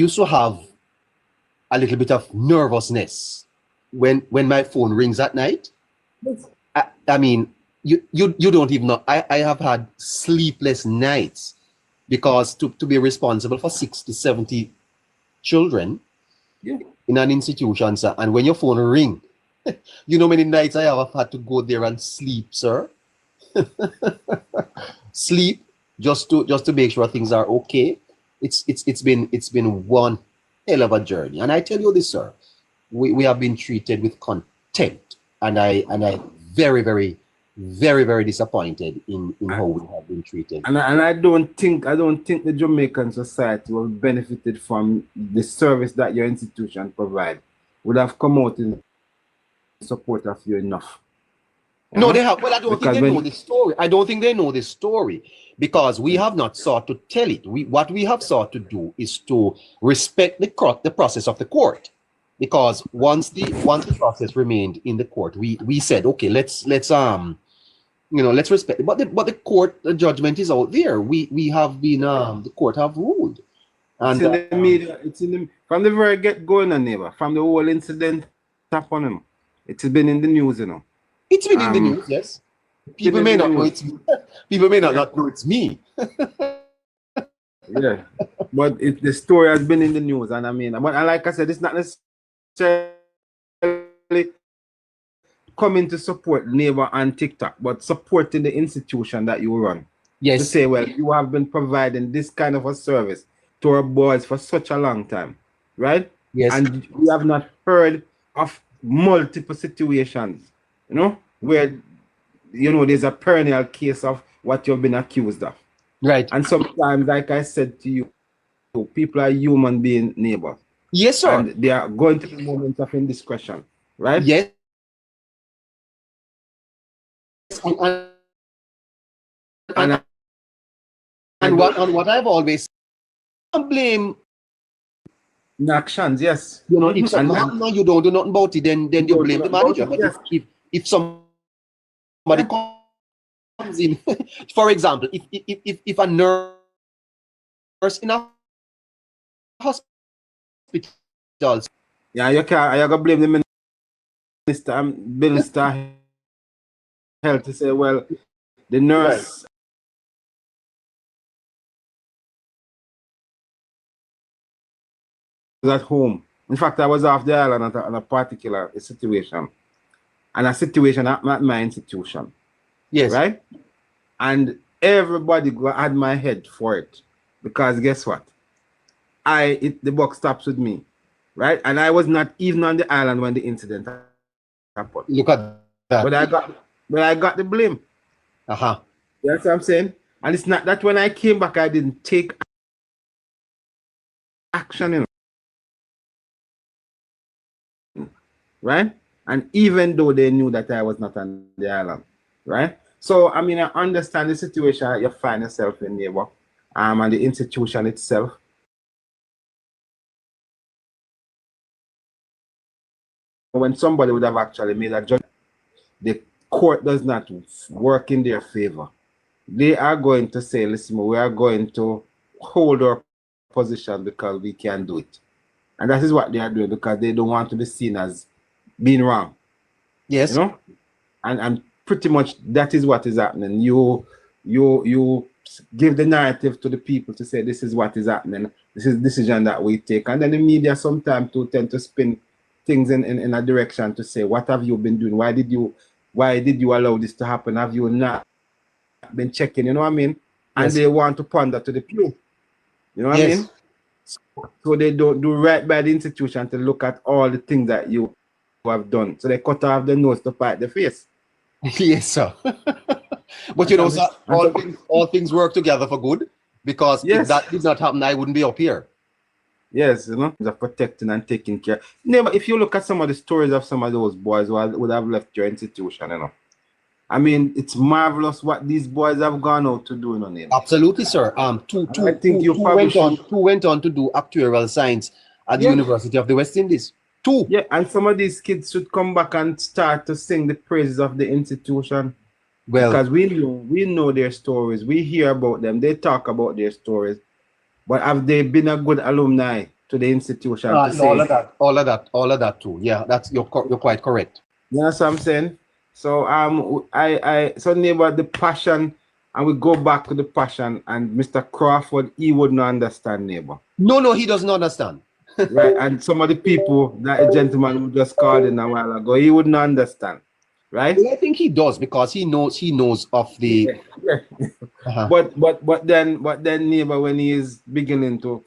used to have a little bit of nervousness when my phone rings at night. I mean, you don't even know. I have had sleepless nights because to be responsible for 60, 70 children in an institution, sir, and when your phone ring, you know many nights I have had to go there and sleep, sir. Sleep just to make sure things are okay. It's been one hell of a journey, and I tell you this, sir, we have been treated with contempt, and I very disappointed in how we have been treated. And I don't think the Jamaican society will have benefited from the service that your institution provide. Would have come out in support of you enough. No, they have. Well, I don't think they know the story. I don't think they know the story because we have not sought to tell it. What we have sought to do is to respect the process of the court, because once the process remained in the court, we said, okay, let's respect it. But the court, the judgment is out there. We have been the court have ruled. And it's in the media. It's in the from the very get going on, neighbor. From the whole incident upon him. It's been in the news, you know. It's been in the news, yes. People may not know it's me. People may not know it's me. Yeah, but the story has been in the news, and I mean, but like I said, it's not necessarily coming to support Neighbor and TikTok, but supporting the institution that you run. Yes. To say, well, you have been providing this kind of a service to our boys for such a long time, right? Yes. And we have not heard of multiple situations, you know, where, you know, there's a perennial case of what you've been accused of. Right. And sometimes, like I said to you, people are human being neighbors. Yes, sir. And they are going through moments of indiscretion, right? Yes. And what I've always blame actions, yes. You know, if something happens, you don't do nothing about it, then you blame the manager. But yes. if somebody comes in, for example, if a nurse in a hospital, yeah, you gotta blame the minister health to say, well, the nurse. Right. At home. In fact, I was off the island on a particular situation, and a situation at my institution. Yes. Right? And everybody had my head for it, because guess what? The buck stops with me, right? And I was not even on the island when the incident happened. Look at that. But I got the blame. Uh-huh. You know what I'm saying? And it's not that when I came back, I didn't take action, you know. Right? And even though they knew that I was not on the island, right? So, I mean, I understand the situation that you find yourself in, neighbor, and the institution itself. When somebody would have actually made a judgment, the court does not work in their favor. They are going to say, listen, we are going to hold our position because we can do it. And that is what they are doing, because they don't want to be seen as being wrong. Yes. You know? And pretty much that is what is happening. You give the narrative to the people to say this is what is happening, this is the decision that we take. And then the media sometimes tend to spin things in a direction to say, what have you been doing? Why did you allow this to happen? Have you not been checking? You know what I mean? And yes. They want to pander to the people. You know what yes. I mean? So they don't do right by the institution to look at all the things that you have done. So they cut off the nose to fight the face. Yes, sir. But you know, sir, all things work together for good, because if that did not happen, I wouldn't be up here. Yes, you know, of protecting and taking care. Never, if you look at some of the stories of some of those boys who would have left your institution, you know. I mean, it's marvelous what these boys have gone out to do, you know. Absolutely, sir. Two went on to do actuarial science at the University of the West Indies. Two. Yeah, and some of these kids should come back and start to sing the praises of the institution. Well, because we know their stories, we hear about them, they talk about their stories. But have they been a good alumni to the institution to All say, of that, all of that too. Yeah, you're quite correct. you know what I'm saying? So so neighbor, the passion, and we go back to the passion, and Mr. Crawford, he would not understand, neighbor. No, he doesn't understand. Right? And some of the people that a gentleman who just called in a while ago, he would not understand. Right? Well, I think he does because he knows of the Yeah. But then neighbor, when he is beginning to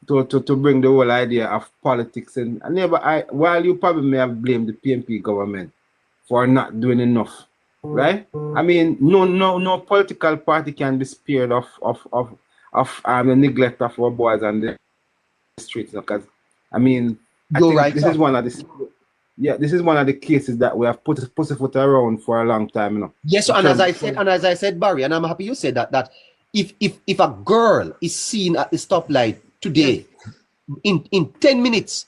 bring the whole idea of politics and neighbor, while you probably may have blamed the PNP government for not doing enough, right? I mean, no political party can be spared of the neglect of our boys on the streets, because I mean, I You're think right, this sir. is one of the this is one of the cases that we have put pussyfoot around for a long time, you know. Yes, and as I said, Barry, and I'm happy you said that if a girl is seen at the stoplight today, in 10 minutes,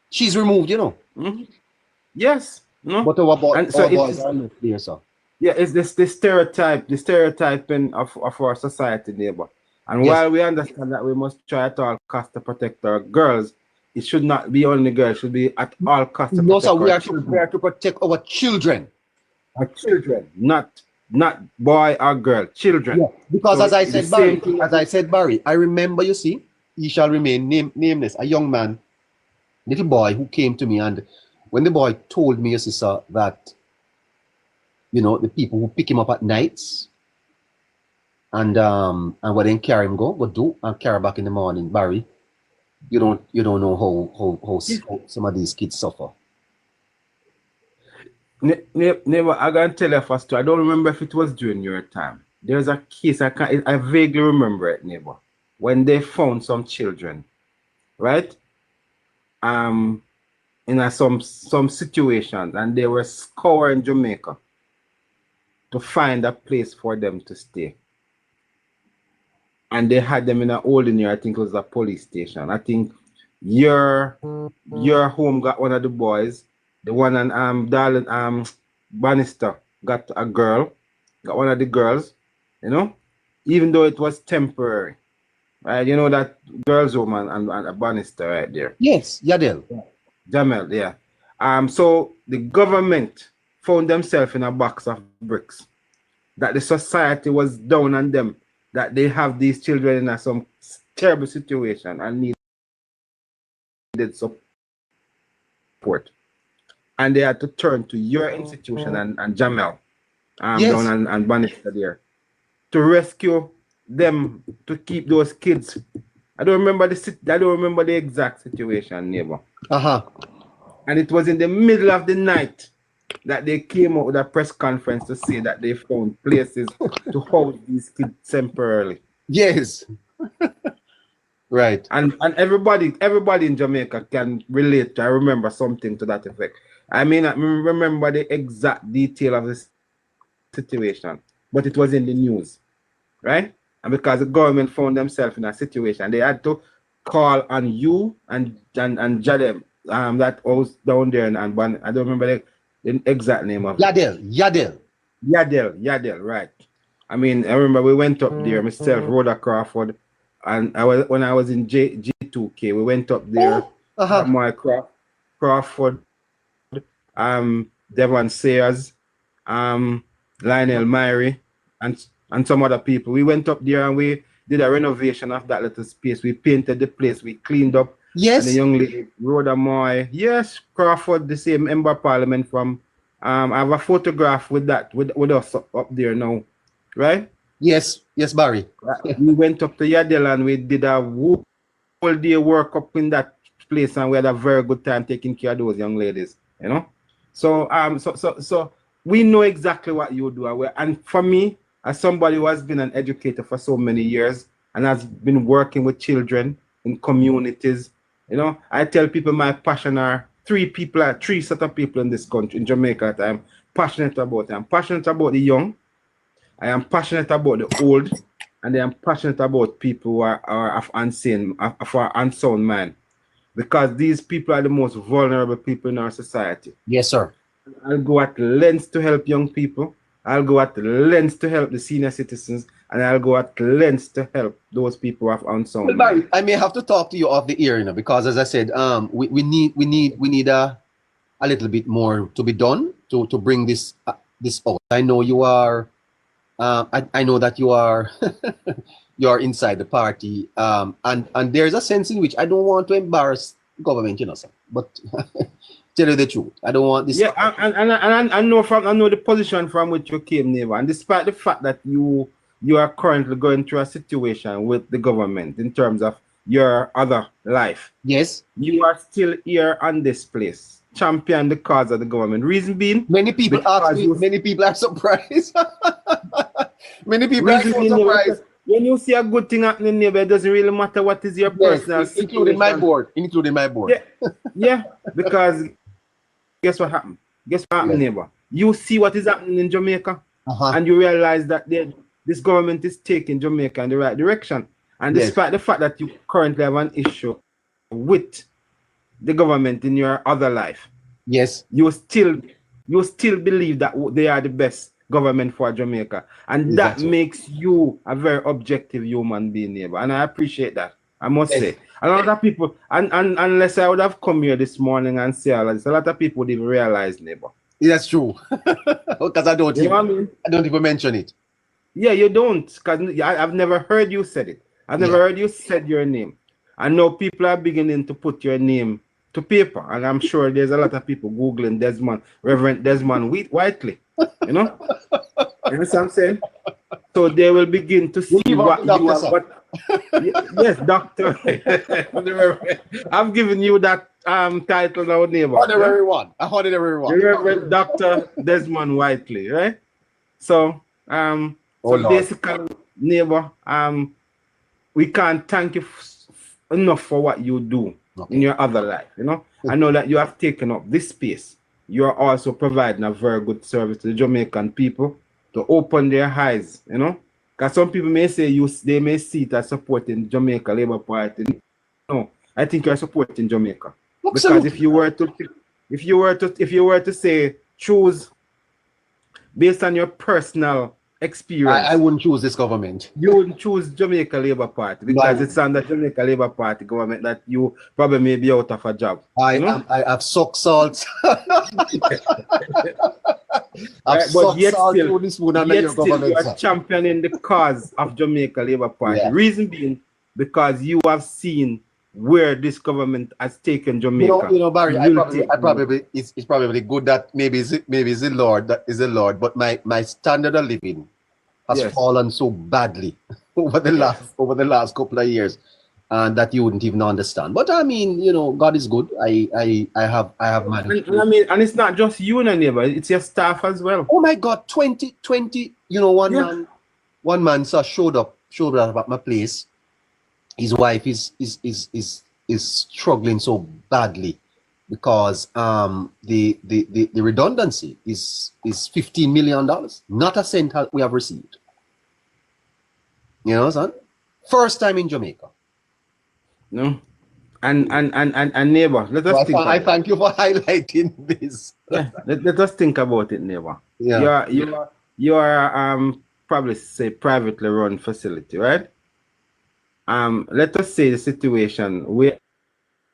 she's removed, you know. Mm-hmm. Yes. No. But our And so boys are not there, sir. yeah, it's the stereotyping of our society, neighbor. And Yes. while we understand that we must try at all costs to protect our girls, it should not be only girls, it should be at all costs to No, protect sir, we our are to protect our children. Our children, not boy or girl, children. Yeah. Because So as I the said, Barry, I remember, you see, he shall remain nameless, a young man, little boy who came to me, and when the boy told me, you see, sir, that, you know, the people who pick him up at nights and what then carry him go do and carry back in the morning, Barry, you don't know how some of these kids suffer. Never, I gotta tell you first. I don't remember if it was during your time. There's a case I vaguely remember it, neighbor, when they found some children, right? In some situations, and they were scouring Jamaica to find a place for them to stay. And they had them in an holding area. I think it was a police station. I think your home got one of the boys. The one and darling Bannister got a girl, got one of the girls, you know, even though it was temporary. Right? You know that girls' home and Bannister right there. Yes, Yadel. Jamel, yeah. So the government found themselves in a box of bricks. That the society was down on them, that they have these children in some terrible situation and needed support. And they had to turn to your institution and Jamel Yes. down and Bannister there to rescue them, to keep those kids. I don't remember the exact situation, neighbor. And it was in the middle of the night that they came out with a press conference to say that they found places to house these kids temporarily. Yes. Right. And everybody in Jamaica can relate to, I remember something to that effect. I mean, I remember the exact detail of this situation, but it was in the news, right? And because the government found themselves in a situation, they had to call on you and Jadem, that house down there, and I don't remember the exact name of Yadel, right. I mean, I remember we went up there, myself, Rhoda Crawford, and when I was in G2K, we went up there, my Crawford, Devon Sayers, Lionel Myrie, and some other people. We went up there and we did a renovation of that little space. We painted the place, we cleaned up. Yes. And the young lady, Rhoda Moy, yes, Crawford, the same member of parliament from, I have a photograph with that, with us up there now, right? Yes, Barry. We went up to Yadel and we did a whole day work up in that place, and we had a very good time taking care of those young ladies, you know? So so we know exactly what you do. And for me, as somebody who has been an educator for so many years and has been working with children in communities, you know, I tell people my passion are three set of people in this country, in Jamaica, that I'm passionate about. I'm passionate about the young, I am passionate about the old, and I am passionate about people who are of unsound mind. Because these people are the most vulnerable people in our society. Yes, sir. I'll go at lengths to help young people. I'll go at lengths to help the senior citizens. and I'll go at lengths to help those people who have unsound Well, mind. Barry, I may have to talk to you off the air, because as I said, we need a little bit more to be done to bring this out. I know you are. I know that you are you are inside the party, and there's a sense in which I don't want to embarrass government, sir. But tell you the truth, I don't want this. Yeah, I know the position from which you came, neighbor, and despite the fact that you are currently going through a situation with the government in terms of your other life, Yes, you are still here on this place, champion the cause of the government. Reason being, many people ask me. Many people are surprised. Many people are so surprised. When you see a good thing happening, neighbor, it doesn't really matter what is your personal situation. Including my board. Yeah, because guess what happened? Guess what happened, neighbor? You see what is happening in Jamaica, and you realize that this government is taking Jamaica in the right direction. And despite the fact that you currently have an issue with the government in your other life, yes, you still believe that they are the best government for Jamaica, and that makes you a very objective human being, neighbor. And I appreciate that. I must say, a lot of people, and unless I would have come here this morning and say all this, a lot of people didn't realize, neighbor. That's true. Because I don't even mention it. Yeah, you don't, because I've never heard you said it. I've never heard you said your name. I know people are beginning to put your name to paper, and I'm sure there's a lot of people Googling Reverend Desmond Whiteley. You know? You know what I'm saying? So they will begin to see what you are. Yes, doctor. I've given you that title now, neighbor. Honorary one. Reverend Dr. Desmond Whiteley, right? So basically, neighbor, we can't thank you enough for what you do in your other life. You know, I know that you have taken up this space. You are also providing a very good service to the Jamaican people to open their eyes. You know, because some people may say they may see it as supporting Jamaica Labour Party. No, I think you are supporting Jamaica. Because if you were to say choose based on your personal experience, I wouldn't choose this government. You wouldn't choose Jamaica Labour Party because it's under Jamaica Labour Party government that you probably may be out of a job. I have sucked salt. But yet still you are championing the cause of Jamaica Labour Party. Yeah. Reason being because you have seen where this government has taken Jamaica. You know, Barry, it's probably good that maybe it's the Lord, but my standard of living has fallen so badly over the last couple of years, and that you wouldn't even understand. But I mean, you know, God is good. I have managed. And it's not just you, neighbor. It's your staff as well. Oh my God, 20. You know, one man showed up at my place. His wife is struggling so badly because the redundancy is $15 million. Not a cent we have received. You know, son? First time in Jamaica. No. And neighbor, let us think. I thank you for highlighting this. Yeah, let us think about it, neighbor. Yeah. You are probably say privately run facility, right? Let us say the situation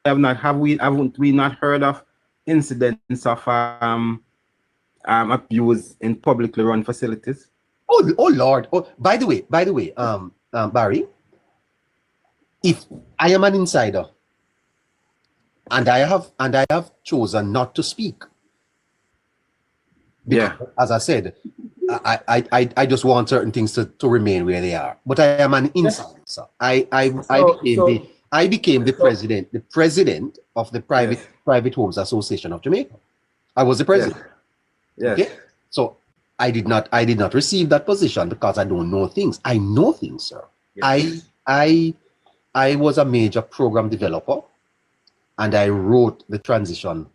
haven't we not heard of incidents of abuse in publicly run facilities? Oh Lord. Oh, by the way, Barry, if I am an insider and I have chosen not to speak, because, as I said, I just want certain things to remain where they are. But I am an insider. So I became the president of the Private Homes Association of Jamaica. I was the president. Yes. Okay. So I did not receive that position because I don't know things. I know things, sir. Yes. I was a major program developer, and I wrote the transition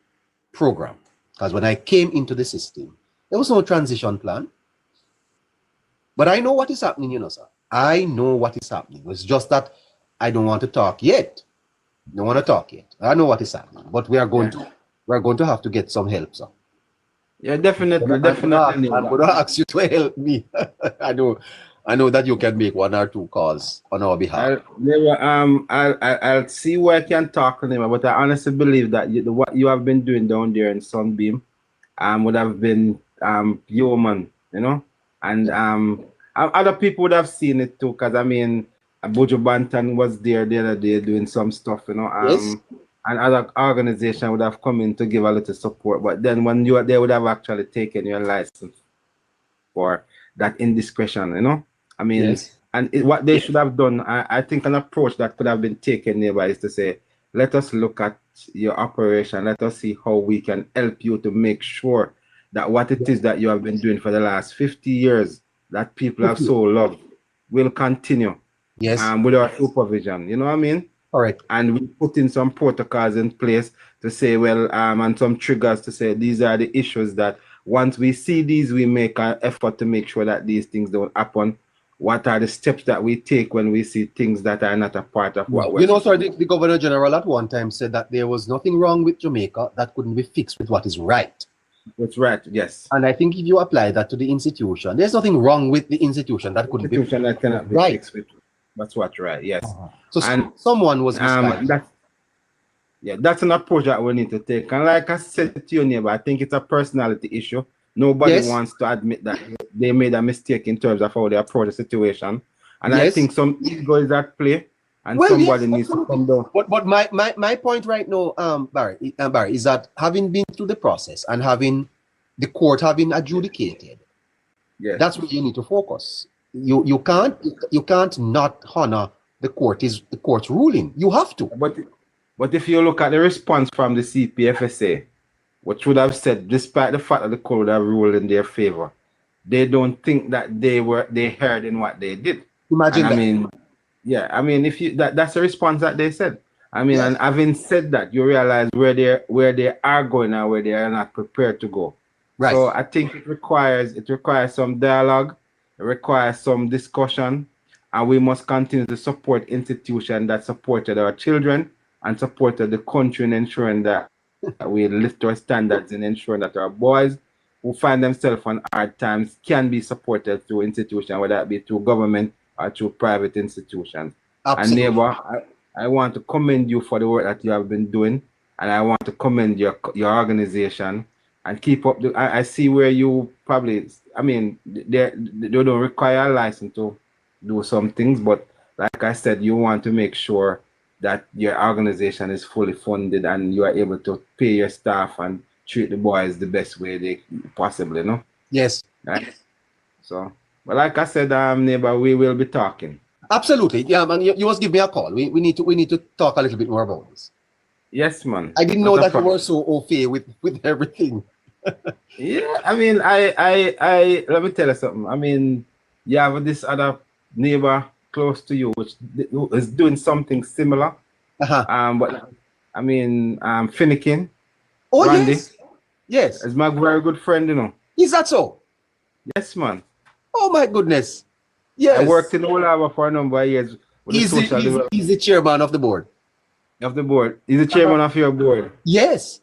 program. Because when I came into the system, there was no transition plan. But I know what is happening, you know, sir. I know what is happening. It's just that I don't want to talk yet. I don't want to talk yet. I know what is happening. But we are going to have to get some help, sir. Yeah, definitely. I'm going to ask you to help me. I know I know that you can make 1 or 2 calls on our behalf. I'll see where I can talk to him, but I honestly believe that what you have been doing down there in Sunbeam would have been human, you know, and other people would have seen it too, because I mean, Buju Banton was there the other day doing some stuff, you know, Yes. and other organization would have come in to give a little support, but then when you are there, would have actually taken your license for that indiscretion, you know. I mean, Yes. and what they should have done, I think an approach that could have been taken nearby is to say, let us look at your operation, let us see how we can help you to make sure that what it is that you have been doing for the last 50 years that people have so loved will continue. Yes. With our supervision, you know what I mean? Correct. And we put in some protocols in place to say, well, and some triggers to say these are the issues that once we see these, we make an effort to make sure that these things don't happen. What are the steps that we take when we see things that are not a part of what we're You know, sir, the Governor General at one time said that there was nothing wrong with Jamaica that couldn't be fixed with what is right. That's right, yes. And I think if you apply that to the institution, there's nothing wrong with the institution that couldn't Institution that cannot be right. fixed with. That's what, right, yes. So and someone was misguided. That's an approach that we need to take. And like I said to you, neighbor, I think it's a personality issue. Nobody wants to admit that they made a mistake in terms of how they approach the situation. And I think some ego is at play, and somebody needs to come down. But my point right now, Barry, is that having been through the process and having the court having adjudicated, that's where you need to focus. You can't not honor the court's ruling. You have to. But if you look at the response from the CPFSA, which would have said, despite the fact that the court would have ruled in their favor, they don't think that they heard in what they did. Imagine that. I mean, I mean, if you that's the response that they said. I mean, and having said that, you realize where they are going and where they are not prepared to go. Right. So I think it requires some dialogue, it requires some discussion, and we must continue to support institutions that supported our children and supported the country in ensuring that we lift our standards in ensuring that our boys who find themselves on hard times can be supported through institutions, whether it be through government or through private institutions. Absolutely. And neighbor, I want to commend you for the work that you have been doing, and I want to commend your organization and keep up. I see where you probably, I mean, they don't require a license to do some things, but like I said, you want to make sure that your organization is fully funded and you are able to pay your staff and treat the boys the best way they possibly, you know? Yes. Right? So, but like I said, neighbor, we will be talking. Absolutely. Yeah, man, you must give me a call. We need to talk a little bit more about this. Yes, man. I didn't know that you were so au fait with everything. Yeah, I mean, I let me tell you something. I mean, you have this other neighbor close to you which is doing something similar. But I mean, Finnegan. Oh, Randy, yes. Is my very good friend, you know. Is that so? Yes, man. Oh my goodness. Yes. I worked in the Olava for a number of years. He's the chairman of the board. Of the board. He's the chairman of your board. Yes.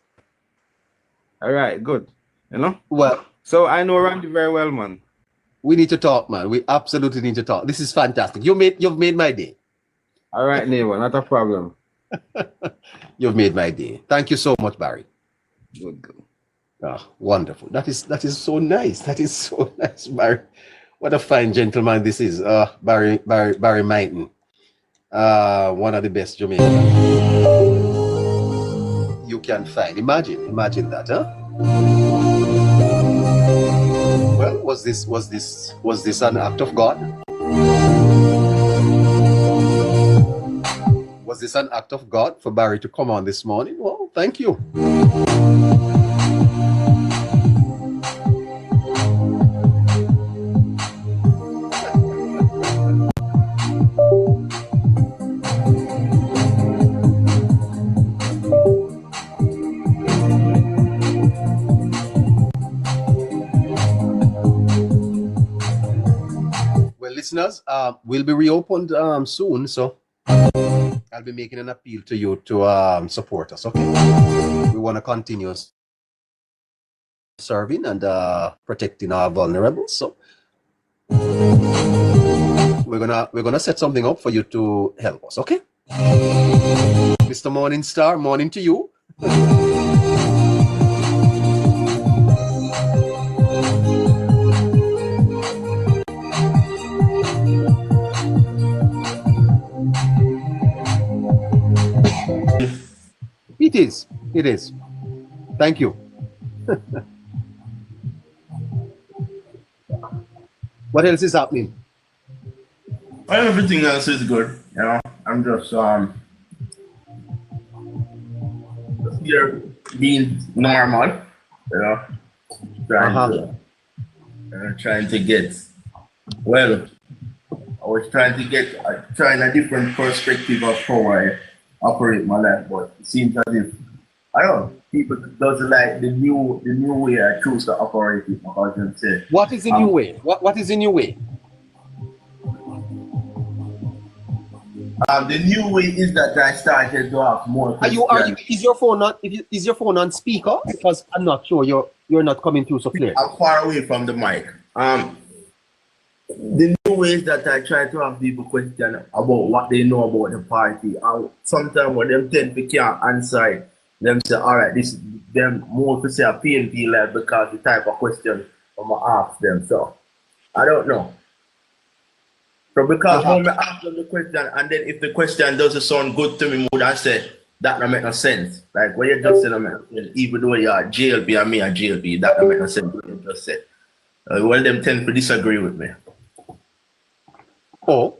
All right, good. You know? Well, so I know Randy very well, man. We need to talk, man. We absolutely need to talk. This is fantastic. You've made my day. All right, neighbor, not a problem. You've made my day. Thank you so much, Barry. Good. Oh, wonderful. That is so nice. That is so nice, Barry. What a fine gentleman this is. Barry Mighton. One of the best Jamaicans you can find. Imagine that, huh? Well, was this an act of God? Was this an act of God for Barry to come on this morning? Well, thank you. Listeners, will be reopened soon, so I'll be making an appeal to you to support us. Okay, we want to continue serving and protecting our vulnerables. So we're gonna set something up for you to help us, okay? Mr. Morning Star, morning to you. It is. It is. Thank you. What else is happening? Well, everything else is good. You know, I'm just here being normal. You know, trying to get. Well, I was trying to get trying a different perspective of how I operate my life, but it seems as if I don't know, people doesn't like the new way I choose to operate it. Because them say, what is the new way? What is the new way? The new way is that I started to have more. Is your phone on speaker? Because I'm not sure you're not coming through so clear. I'm far away from the mic. The new ways that I try to have people question about what they know about the party, and sometimes when them tend to can't answer it, them say, all right, this them more to say a PNP led because the type of question I'm gonna ask them. So I don't know. So because when I ask them the question, and then if the question doesn't sound good to me, would I say that don't make no sense? Like what you just said, even though you are JLP and me are JLP, that don't make no sense. What you just said. Well, them tend to disagree with me. Oh,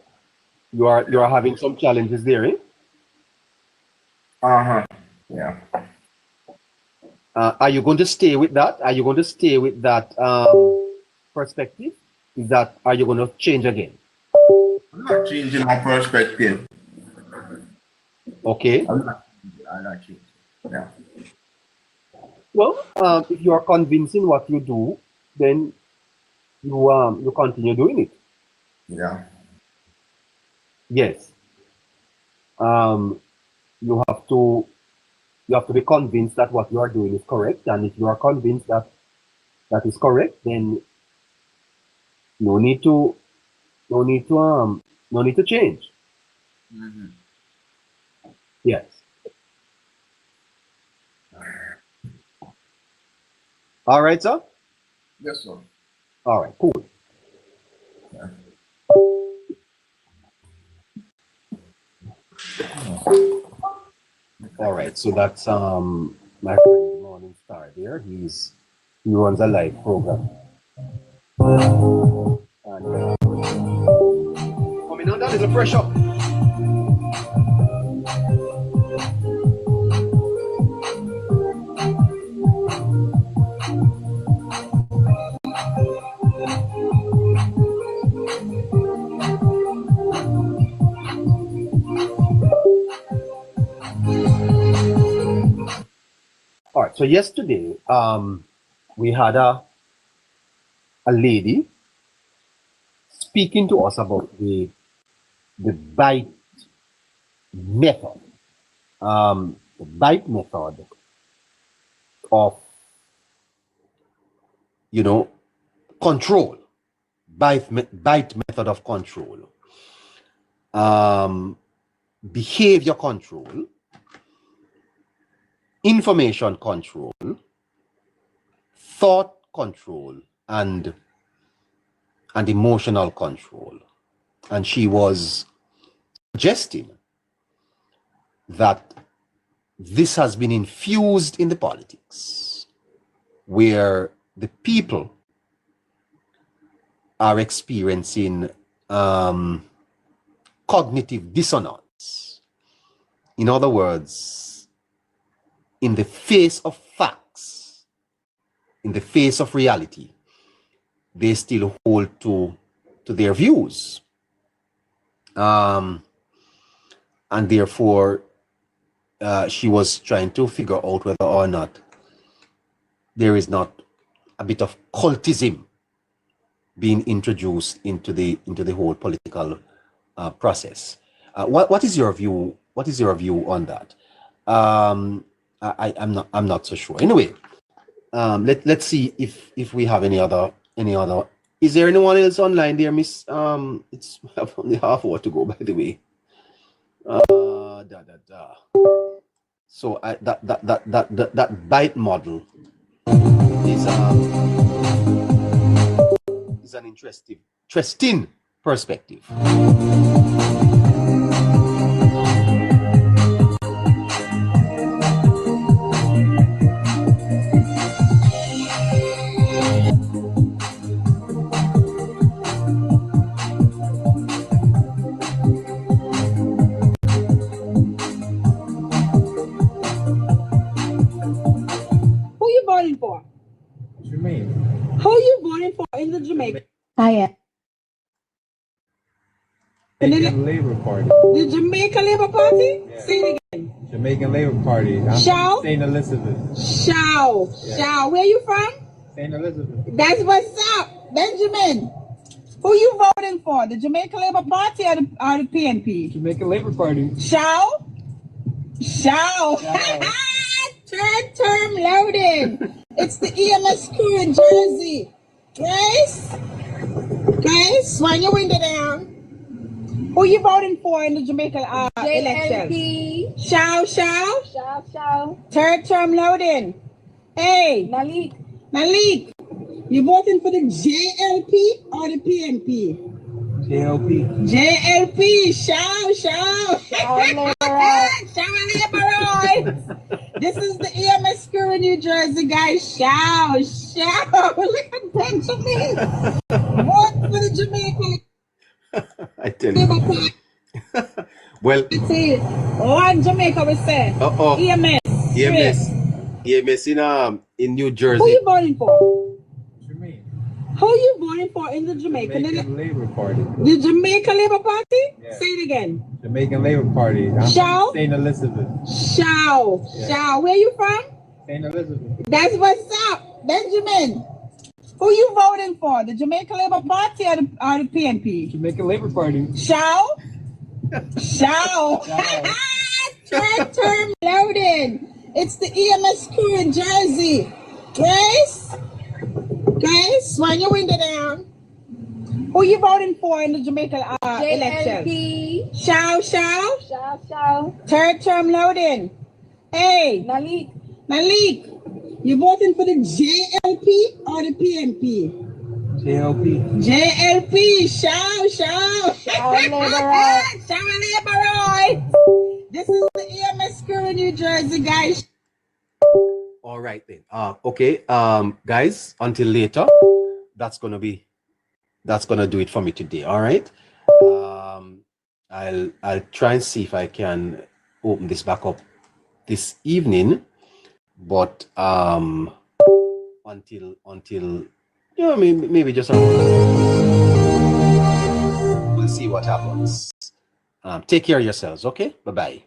you are having some challenges there, eh? Yeah. Are you going to stay with that? Are you going to stay with that perspective? Are you going to change again? I'm not changing my perspective. Okay. I'm not changing. Yeah. Well, if you are convincing what you do, then you continue doing it. Yeah. Yes. You have to be convinced that what you are doing is correct, and if you are convinced that that is correct, then no need to change. Mm-hmm. Yes. All right, sir. Yes, sir. All right. Cool. Yeah. All right. So that's my friend Morning Star there. He runs a live program. And coming under a little pressure. All right. So yesterday, we had a lady speaking to us about the bite method. The bite method of, control. Bite method of control. Behavior control. Information control. Thought control. And emotional control. And she was suggesting that this has been infused in the politics, where the people are experiencing cognitive dissonance. In other words, in the face of facts, in the face of reality, they still hold to their views. And therefore, she was trying to figure out whether or not there is not a bit of cultism being introduced into the whole political process. What is your view? What is your view on that? I'm not so sure. Anyway, let's see if we have any other Is there anyone else online there, Miss? It's only half hour to go, by the way. So that bite model is an interesting perspective. Who you voting for? What you mean? Who you voting for in the Jamaica? Jamaican Labour Party. The Jamaica Labour Party? Yeah. Say it again. Jamaican Labour Party. I'm Show? from St. Elizabeth. Show. Yeah. Show. Where you from? St. Elizabeth. That's what's up. Benjamin. Who you voting for? The Jamaica Labour Party or the PNP? Jamaican Labour Party. Show? Show. Third term loading. It's the EMS crew in Jersey. Grace? Grace, when you window down. Who you voting for in the Jamaica election? JLP. Show. Show. Third term loading. Hey, Malik, you voting for the JLP or the PNP? JLP. JLP, show. This is the EMS crew in New Jersey, guys. Show. Look at Benjamin. Vote for the Jamaica. I tell you. Well, That's it. One Jamaica we say. EMS. EMS in New Who Jersey. you voting for? What you mean? Who you voting for in the Jamaican? Jamaican Labour Party. The Jamaica Labour Party? Yeah. Say it again. Jamaican Labour Party. I'm Show? from St. Elizabeth. Show. Yeah. Show. Where you from? St. Elizabeth. That's what's up. Benjamin. Who you voting for? The Jamaica Labour Party or the PNP? Jamaican Labour Party. Show. Third term loading. It's the EMS crew in Jersey. Grace, when you window down. Who you voting for in the Jamaica election? JLP. Show. Third term loading. Hey, Malik, you voting for the JLP or the PNP? JLP, show. This is the EMS crew in New Jersey, guys. All right then. Okay. Guys, until later. That's gonna do it for me today. All right. I'll try and see if I can open this back up this evening, but until maybe just we'll see what happens. Take care of yourselves. Okay. Bye bye.